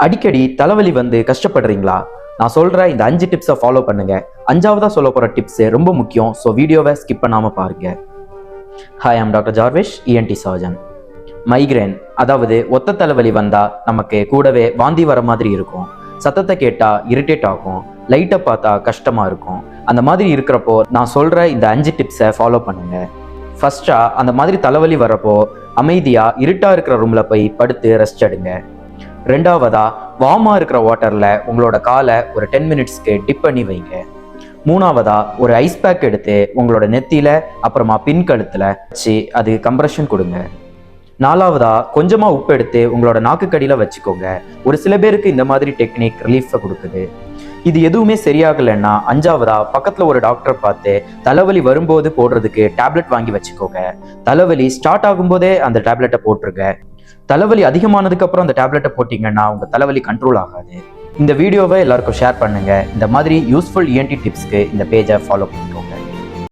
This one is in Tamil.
அடிக்கடி தலைவலி வந்து கஷ்டப்படுறீங்களா? நான் சொல்ற இந்த 5 டிப்ஸை ஃபாலோ பண்ணுங்க. 5ஆவதா சொல்ல போற டிப்ஸ் ரொம்ப முக்கியம். ஸோ வீடியோவை ஸ்கிப் பண்ணாம பாருங்க. Hi, I'm doctor Jarvish, ENT surgeon. Migraine, அதாவது ஒத்த தலைவலி வந்தா நமக்கு கூடவே வாந்தி வர மாதிரி இருக்கும். சத்தத்தை கேட்டா இரிட்டேட் ஆகும். லைட்டை பார்த்தா கஷ்டமா இருக்கும். அந்த மாதிரி இருக்கிறப்போ நான் சொல்ற இந்த 5 டிப்ஸை ஃபாலோ பண்ணுங்க. ஃபர்ஸ்டா, அந்த மாதிரி தலைவலி வரப்போ அமைதியா இருட்டா இருக்கிற ரூம்ல போய் படுத்து ரெஸ்ட் எடுங்க. ரெண்டாவதா, வார்மா இருக்கிற வாட்டர்ல உங்களோட காலை ஒரு 10 மினிட்ஸ்க்கு டிப் பண்ணி வைங்க. மூணாவதா, ஒரு ஐஸ் பேக் எடுத்து உங்களோட நெத்தியில அப்புறமா பின் கழுத்துல வச்சு அது கம்ப்ரெஷன் கொடுங்க. நாலாவதா, கொஞ்சமா உப்பு எடுத்து உங்களோட நாக்குக்கடியில வச்சுக்கோங்க. ஒரு சில பேருக்கு இந்த மாதிரி டெக்னிக் ரிலீஃபை கொடுக்குது. இது எதுவுமே சரியாகலைன்னா 5ஆவதா, பக்கத்துல ஒரு டாக்டர் பார்த்து தலைவலி வரும்போது போடுறதுக்கு டேப்லெட் வாங்கி வச்சுக்கோங்க. தலைவலி ஸ்டார்ட் ஆகும்போதே அந்த டேப்லெட்டை போட்டுருங்க. தலைவலி அதிகமானதுக்கு அப்புறம் அந்த டேப்லெட்டை போட்டீங்கன்னா உங்க தலைவலி கண்ட்ரோல் ஆகாது. இந்த வீடியோவை எல்லாருக்கும் ஷேர் பண்ணுங்க. இந்த மாதிரி யூஸ்ஃபுல் இஎன்டி டிப்ஸ்க்கு இந்த பேஜை ஃபாலோ பண்ணிக்கோங்க.